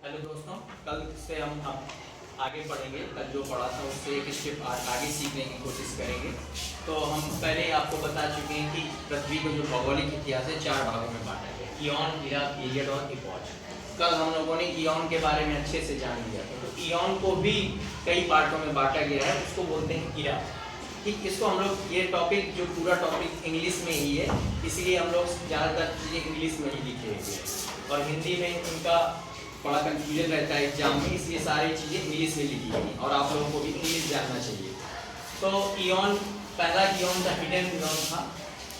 Hello दोस्तों, कल से हम अब आगे पढ़ेंगे। कल जो पढ़ा था उससे एक स्टेप आगे सीखने की कोशिश करेंगे। तो हम पहले आपको बता चुके हैं कि पृथ्वी को जो भौगोलिक इतिहास है 4 भागों में बांटा गया, इयॉन, इरा, पीरियड और इपॉच। कल हम लोगों ने इयॉन के बारे में अच्छे से जान लिया था। तो इयॉन को भी कई पार्टों में बांटा गया है, उसको बोलते हैं इरा। ठीक, इसको हम लोग ये टॉपिक जो पूरा टॉपिक इंग्लिश में ही है, इसलिए हम लोग ज़्यादातर चीज़ें इंग्लिश में ही लिखेंगे और हिंदी में इनका बड़ा कंफ्यूजन रहता है एग्जाम में, इसलिए सारी चीज़ें इंग्लिश में लिखी गई और आप लोगों को भी इंग्लिश जानना चाहिए। तो इयॉन, पहला इयॉन था हिडन इयॉन था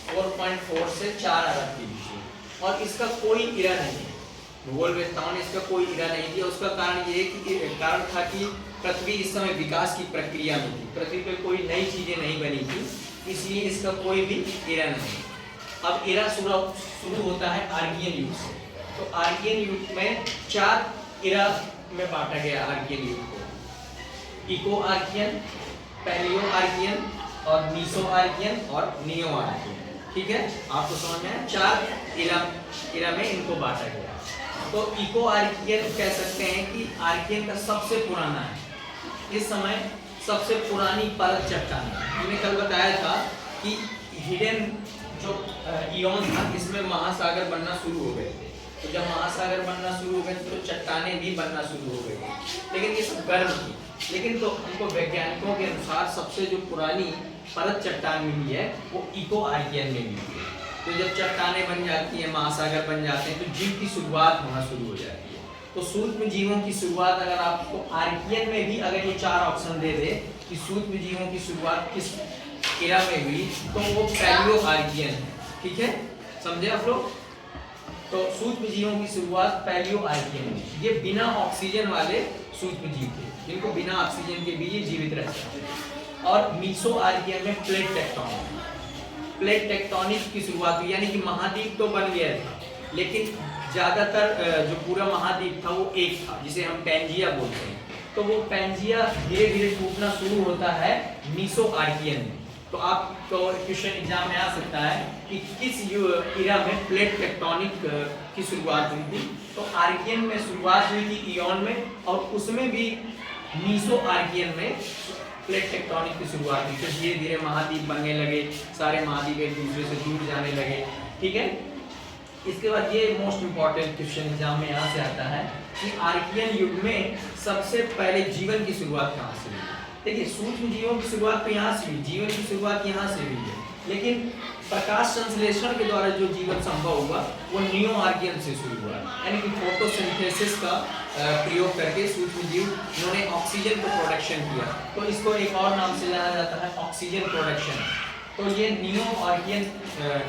4.4 से 4 अरब के बीच में, और इसका कोई इरा नहीं है। भूगोलवेत्ताओं ने इसका कोई इरा नहीं दिया। उसका कारण ये कि कारण था कि पृथ्वी इस समय विकास की प्रक्रिया में थी, पृथ्वी पे कोई नई चीज़ें नहीं बनी थी, इसलिए इसका कोई भी इरा नहीं। अब इरा शुरू होता है आर्कियन युग से। तो आर्कियन युग में 4 इरा में बांटा गया आर्कियन युग को, इको आर्कियन, पैलियो आर्कियन और मीसो आर्कियन और नियो आर्कियन। ठीक है, आपको समझ में आया? 4 इरा में इनको बांटा गया। तो इको आर्कियन कह सकते हैं कि आर्कियन का सबसे पुराना है, इस समय सबसे पुरानी परत चट्टान है। मैंने कल बताया था कि हिडन जो इयॉन था इसमें महासागर बनना शुरू हो गए थे। तो जब महासागर बनना शुरू हो गए तो चट्टानें भी बनना शुरू हो गई, लेकिन ये सब गर्म थी। लेकिन तो हमको वैज्ञानिकों के अनुसार सबसे जो पुरानी परत चट्टान मिली है वो इको आर्कियन में मिली है। तो जब चट्टानें बन जाती हैं, महासागर बन जाते हैं, तो जीव की शुरुआत होना शुरू हो जाती है। तो सूक्ष्म जीवों की शुरुआत अगर आपको आर्कियन में भी अगर ये 4 ऑप्शन दे दे कि सूक्ष्म जीवों की शुरुआत किस इरा में हुई, तो वो पैलियो आर्कियन है। ठीक है, समझे आप लोग? तो सूक्ष्म जीवों की शुरुआत पैलियो आर्कियन में। ये बिना ऑक्सीजन वाले सूक्ष्म जीव थे, जिनको बिना ऑक्सीजन के भी ये जीवित रह सकते थे। और मीसो आर्कियन में प्लेट टेक्टोनिक की शुरुआत हुई, यानी कि महाद्वीप तो बन गया था, लेकिन ज़्यादातर जो पूरा महाद्वीप था वो एक था, जिसे हम पैंजिया बोलते हैं। तो वो पैंजिया धीरे धीरे टूटना शुरू होता है मीसो आर्कियन में। तो आप तो क्वेश्चन एग्जाम में आ सकता है कि किस इरा में प्लेट टेक्टोनिक की शुरुआत हुई थी। तो आर्कियन में शुरुआत हुई थी इयॉन में, और उसमें भी मीसो आर्कियन में प्लेट टेक्टोनिक की शुरुआत हुई। तो धीरे धीरे महाद्वीप बनने लगे, सारे महाद्वीप एक दूसरे से जुड़ जाने लगे। ठीक है, इसके बाद ये मोस्ट इंपॉर्टेंट क्वेश्चन एग्जाम में यहाँ से आता है कि आर्कियन युग में सबसे पहले जीवन की शुरुआत कहाँ से हुई। देखिए, सूक्ष्म जीवों की शुरुआत तो यहाँ से हुई, जीवन की शुरुआत यहाँ से हुई है, लेकिन प्रकाश संश्लेषण के द्वारा जो जीवन संभव हुआ वो नियो आर्कियन से शुरू हुआ। यानी कि फोटोसिंथेसिस का प्रयोग करके सूक्ष्म जीव उन्होंने ऑक्सीजन को प्रोडक्शन किया। तो इसको एक और नाम से जाना जाता है ऑक्सीजन प्रोडक्शन। तो ये नियो आर्कियन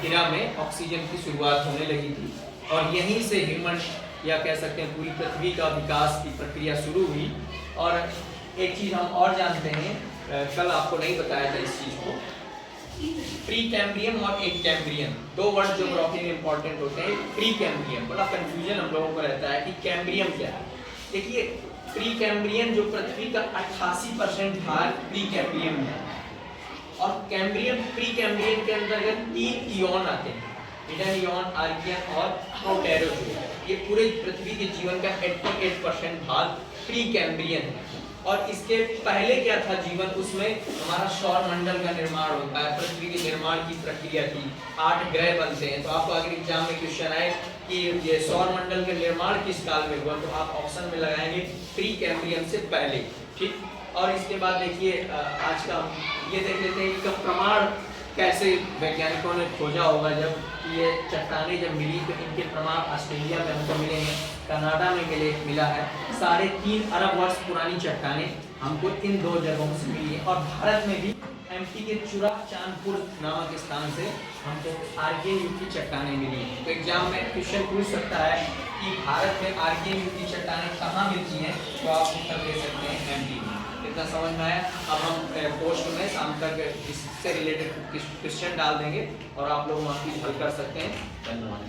इरा में ऑक्सीजन की शुरुआत होने लगी थी, और यहीं से ह्यूमन या कह सकते हैं पूरी पृथ्वी का विकास की प्रक्रिया शुरू हुई। और एक चीज़ हम और जानते हैं, कल आपको नहीं बताया था इस चीज़ को, प्री कैम्ब्रियम और एक कैम्ब्रियन, 2 वर्ड ज्योग्राफी में इंपॉर्टेंट होते हैं। प्री कैम्ब्रियम, बड़ा कंफ्यूजन हम लोगों को रहता है कि कैम्ब्रियम क्या है। देखिए, प्री कैम्ब्रियन जो पृथ्वी का 88% भाग प्री कैम्ब्रियम में है, और कैम्ब्रियम प्री कैम्ब्रियन के अंतर्गत 3 इयॉन आते हैं, हिडन इयॉन, आर्कियन और प्रोटेरोजोइक। ये पूरे पृथ्वी के जीवन का 88% भाग प्री कैम्ब्रियन है। और इसके पहले क्या था जीवन, उसमें हमारा सौर मंडल का निर्माण होता है, पृथ्वी के निर्माण की प्रक्रिया थी, 8 ग्रह बनते हैं। तो आपको अगर एग्जाम में क्वेश्चन आए कि ये सौर मंडल का निर्माण किस काल में हुआ, तो आप ऑप्शन में लगाएंगे प्री कैम्ब्रियन से पहले। ठीक, और इसके बाद देखिए आज का ये देख लेते हैं कि प्रमाण कैसे वैज्ञानिकों ने खोजा होगा। जब ये चट्टानें जब मिली तो इनके प्रमाण ऑस्ट्रेलिया में हमको मिले हैं, कनाडा में मिला है। 3.5 अरब वर्ष पुरानी चट्टानें हमको इन 2 जगहों से मिली है। और भारत में भी एमपी के चुरा चांदपुर नामक स्थान से हमको आर्कियन युग की चट्टानें मिली हैं। तो एग्जाम में क्वेश्चन पूछ सकता है कि भारत में आर्कियन युग की चट्टानें कहाँ मिलती हैं, तो आप उत्तर दे सकते हैं एमपी में। इतना समझ में आया? अब हम पोस्ट में शाम तक इससे रिलेटेड क्वेश्चन डाल देंगे और आप लोग वहाँ की हल कर सकते हैं। धन्यवाद।